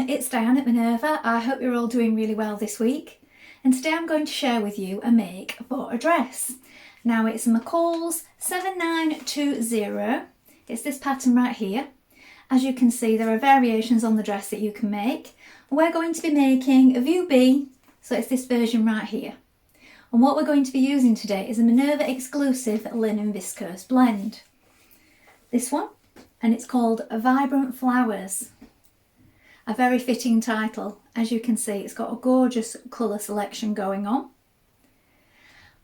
everyone, it's Dianne at Minerva. I hope you're all doing really well this week. And today I'm going to share with you a make for a dress. Now it's McCalls 7920. It's this pattern right here. As you can see, there are variations on the dress that you can make. We're going to be making a view B, so it's this version right here. And what we're going to be using today is a Minerva exclusive linen viscose blend. This one, and it's called Vibrant Flowers. A very fitting title. As you can see, it's got a gorgeous colour selection going on.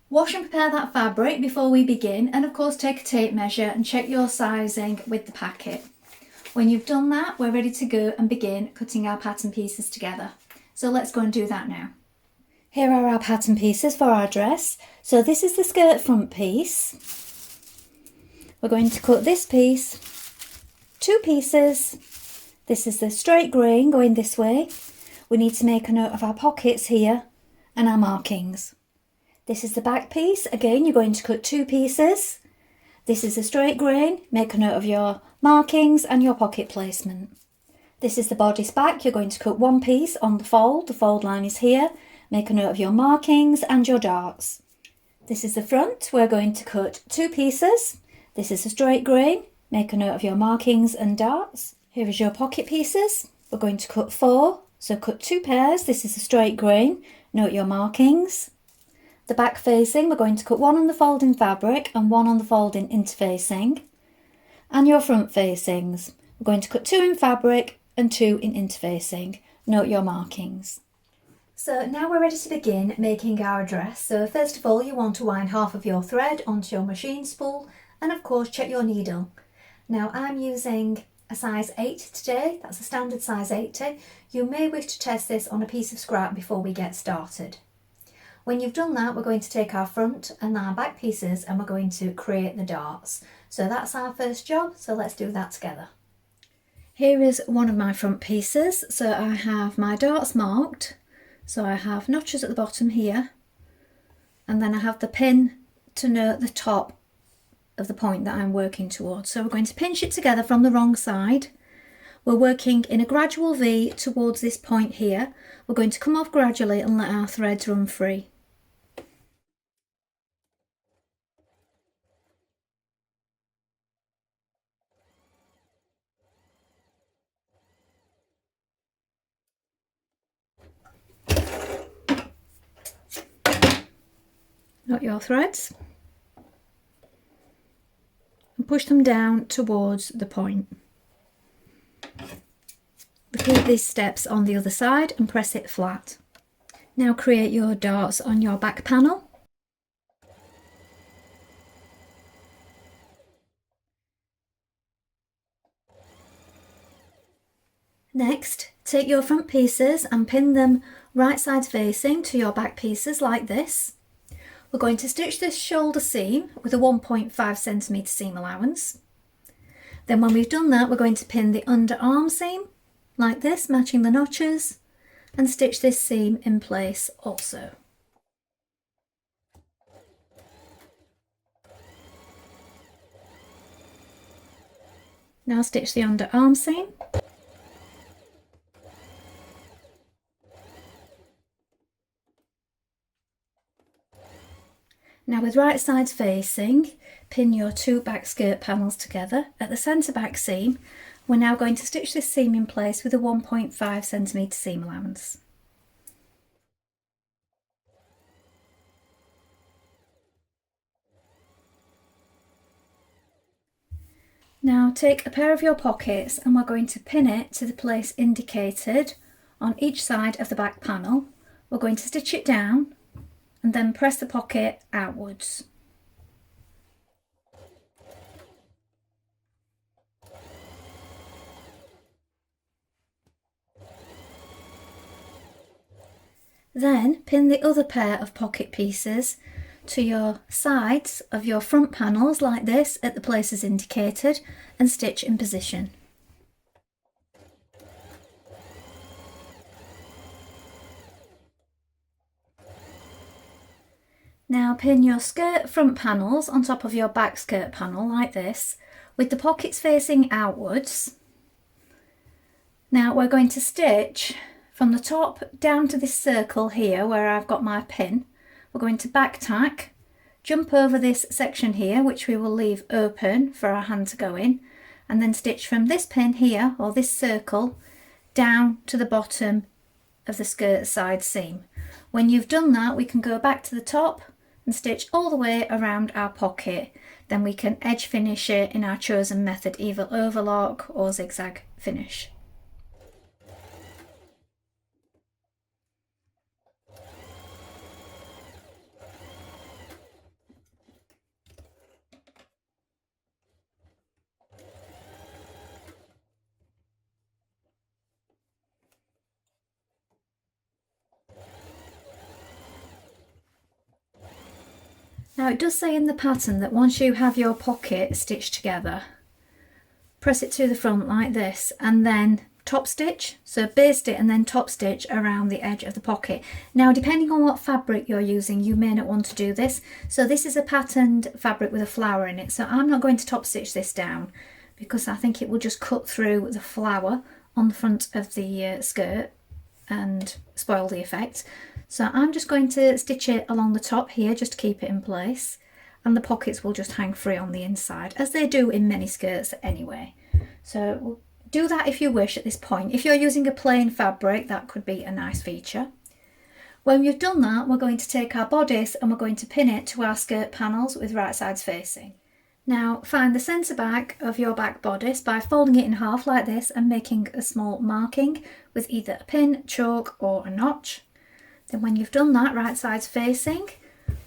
Wash and prepare that fabric before we begin, and of course take a tape measure and check your sizing with the packet. When you've done that, we're ready to go and begin cutting our pattern pieces together. So let's go and do that now. Here are our pattern pieces for our dress. So this is the skirt front piece. We're going to cut this piece, two pieces. This is the straight grain going this way. We need to make a note of our pockets here and our markings. This is the back piece. Again, you're going to cut two pieces. This is the straight grain. Make a note of your markings and your pocket placement. This is the bodice back. You're going to cut one piece on the fold. The fold line is here. Make a note of your markings and your darts. This is the front. We're going to cut two pieces. This is the straight grain. Make a note of your markings and darts. Here is your pocket pieces. We're going to cut four, so cut two pairs. This is a straight grain. Note your markings. The back facing, we're going to cut one on the folding fabric and one on the folding interfacing. And your front facings, we're going to cut two in fabric and two in interfacing. Note your markings. So now we're ready to begin making our dress. So first of all, you want to wind half of your thread onto your machine spool and of course check your needle. Now I'm using a size 8 today, that's a standard size 80. You may wish to test this on a piece of scrap before we get started. When you've done that, we're going to take our front and our back pieces and we're going to create the darts. So that's our first job, so let's do that together. Here is one of my front pieces. So I have my darts marked. So I have notches at the bottom here, and then I have the pin to note the top of the point that I'm working towards. So we're going to pinch it together from the wrong side. We're working in a gradual V towards this point here. We're going to come off gradually and let our threads run free. Knot your threads and push them down towards the point. Repeat these steps on the other side and press it flat. Now create your darts on your back panel. Next, take your front pieces and pin them right sides facing to your back pieces like this. We're going to stitch this shoulder seam with a 1.5 centimetre seam allowance. Then when we've done that, we're going to pin the underarm seam like this, matching the notches, and stitch this seam in place also. Now stitch the underarm seam. Now with right sides facing, pin your two back skirt panels together. At the centre back seam, we're now going to stitch this seam in place with a 1.5 centimetre seam allowance. Now take a pair of your pockets and we're going to pin it to the place indicated on each side of the back panel. We're going to stitch it down and then press the pocket outwards. Then pin the other pair of pocket pieces to your sides of your front panels like this at the places indicated and stitch in position. Now pin your skirt front panels on top of your back skirt panel like this, with the pockets facing outwards. Now we're going to stitch from the top down to this circle here where I've got my pin. We're going to back tack, jump over this section here which we will leave open for our hand to go in, and then stitch from this pin here, or this circle, down to the bottom of the skirt side seam. When you've done that, we can go back to the top and stitch all the way around our pocket. Then we can edge finish it in our chosen method, either overlock or zigzag finish. Now it does say in the pattern that once you have your pocket stitched together, press it to the front like this and then top stitch, so baste it and then top stitch around the edge of the pocket. Now depending on what fabric you're using, you may not want to do this. So this is a patterned fabric with a flower in it, so I'm not going to top stitch this down because I think it will just cut through the flower on the front of the skirt and spoil the effect. So I'm just going to stitch it along the top here just to keep it in place, and the pockets will just hang free on the inside, as they do in many skirts anyway. So do that if you wish at this point. If you're using a plain fabric, that could be a nice feature. When you've done that, we're going to take our bodice and we're going to pin it to our skirt panels with right sides facing. Now find the centre back of your back bodice by folding it in half like this and making a small marking with either a pin, chalk or a notch. Then when you've done that, right sides facing,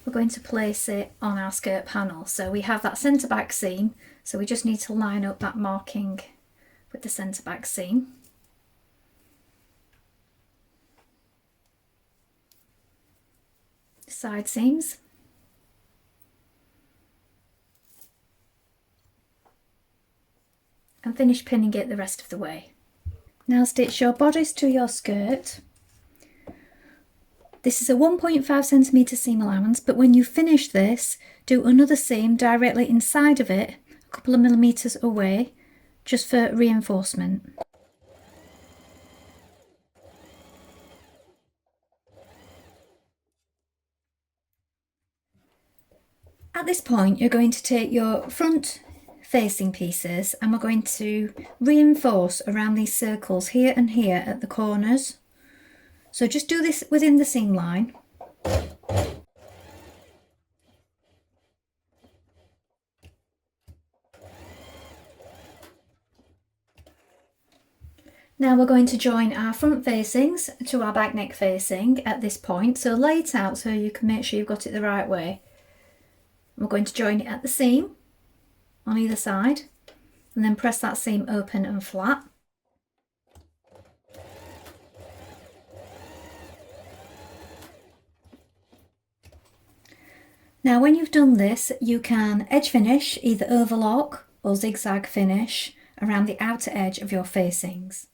we're going to place it on our skirt panel. So we have that centre back seam, so we just need to line up that marking with the centre back seam. Side seams. And finish pinning it the rest of the way. Now stitch your bodice to your skirt. This is a 1.5 centimetre seam allowance, but when you finish this, do another seam directly inside of it, a couple of millimetres away, just for reinforcement. At this point, you're going to take your front facing pieces and we're going to reinforce around these circles here and here at the corners. So just do this within the seam line. Now we're going to join our front facings to our back neck facing at this point. So lay it out so you can make sure you've got it the right way. We're going to join it at the seam on either side and then press that seam open and flat. Now when you've done this, you can edge finish, either overlock or zigzag finish around the outer edge of your facings.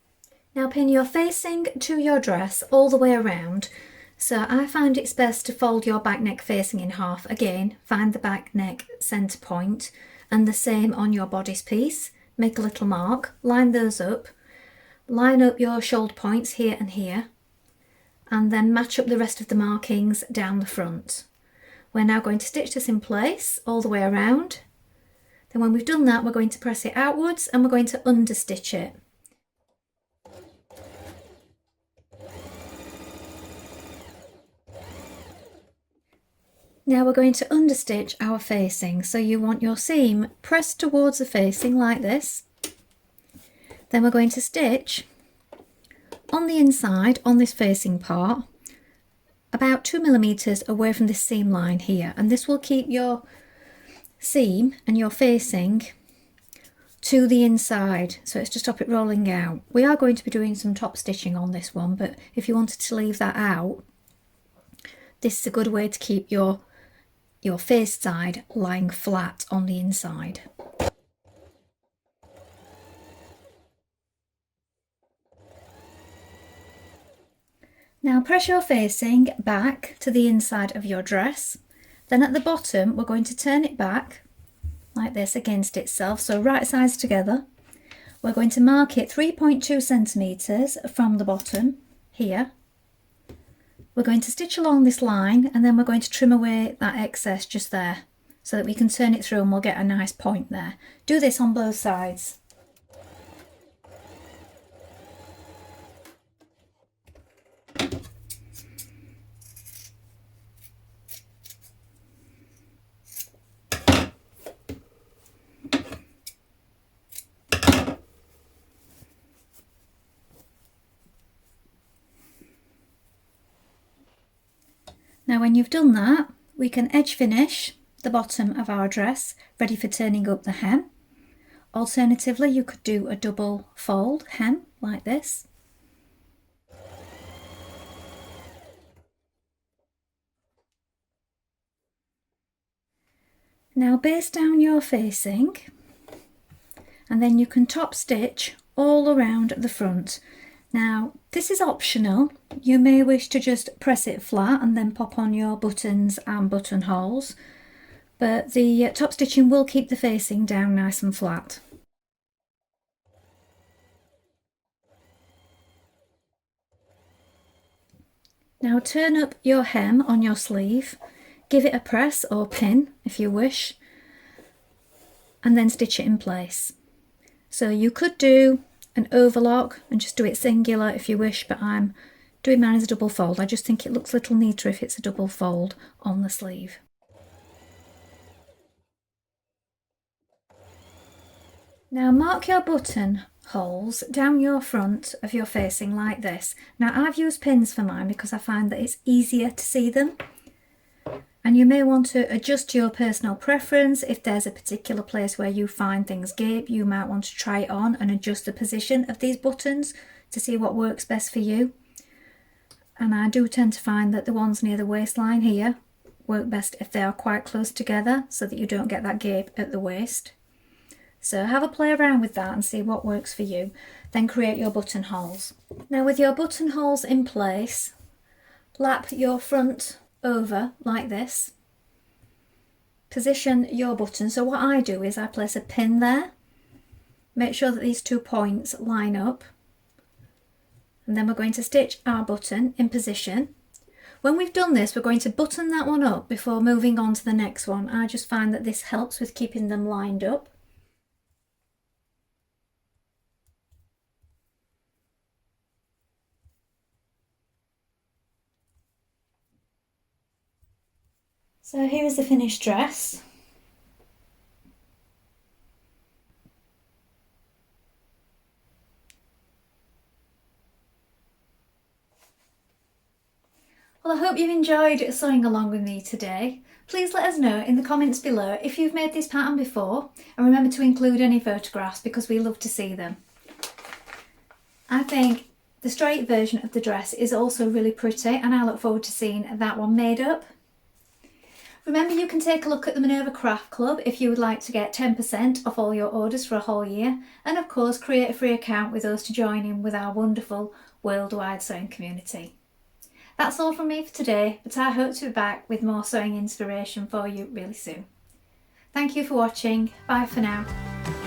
Now pin your facing to your dress all the way around. So I find it's best to fold your back neck facing in half. Again, find the back neck centre point and the same on your bodice piece. Make a little mark, line those up, line up your shoulder points here and here, and then match up the rest of the markings down the front. We're now going to stitch this in place all the way around. Then when we've done that, we're going to press it outwards and we're going to understitch it. Now we're going to understitch our facing. So you want your seam pressed towards the facing like this. Then we're going to stitch on the inside on this facing part about 2 millimeters away from this seam line here, and this will keep your seam and your facing to the inside, so it's to stop it rolling out. We are going to be doing some top stitching on this one, but if you wanted to leave that out, this is a good way to keep your face side lying flat on the inside. Now press your facing back to the inside of your dress. Then at the bottom, we're going to turn it back like this against itself, so right sides together. We're going to mark it 3.2 centimetres from the bottom here. We're going to stitch along this line and then we're going to trim away that excess just there so that we can turn it through and we'll get a nice point there. Do this on both sides. Now when you've done that, we can edge finish the bottom of our dress, ready for turning up the hem. Alternatively, you could do a double fold hem like this. Now baste down your facing and then you can top stitch all around the front. Now this is optional, you may wish to just press it flat and then pop on your buttons and buttonholes, but the top stitching will keep the facing down nice and flat. Now turn up your hem on your sleeve, give it a press or pin if you wish, and then stitch it in place. So you could do an overlock and just do it singular if you wish, but I'm doing mine as a double fold. I just think it looks a little neater if it's a double fold on the sleeve. Now mark your button holes down your front of your facing like this. Now I've used pins for mine because I find that it's easier to see them. And you may want to adjust to your personal preference. If there's a particular place where you find things gape, you might want to try it on and adjust the position of these buttons to see what works best for you. And I do tend to find that the ones near the waistline here work best if they are quite close together so that you don't get that gape at the waist. So have a play around with that and see what works for you. Then create your buttonholes. Now with your buttonholes in place, lap your front over like this. Position your button. So what I do is I place a pin there. Make sure that these 2 points line up. And then we're going to stitch our button in position. When we've done this, we're going to button that one up before moving on to the next one. I just find that this helps with keeping them lined up. So here is the finished dress. Well, I hope you've enjoyed sewing along with me today. Please let us know in the comments below if you've made this pattern before, and remember to include any photographs because we love to see them. I think the straight version of the dress is also really pretty and I look forward to seeing that one made up. Remember, you can take a look at the Minerva Craft Club if you would like to get 10% off all your orders for a whole year, and of course create a free account with us to join in with our wonderful worldwide sewing community. That's all from me for today, but I hope to be back with more sewing inspiration for you really soon. Thank you for watching. Bye for now.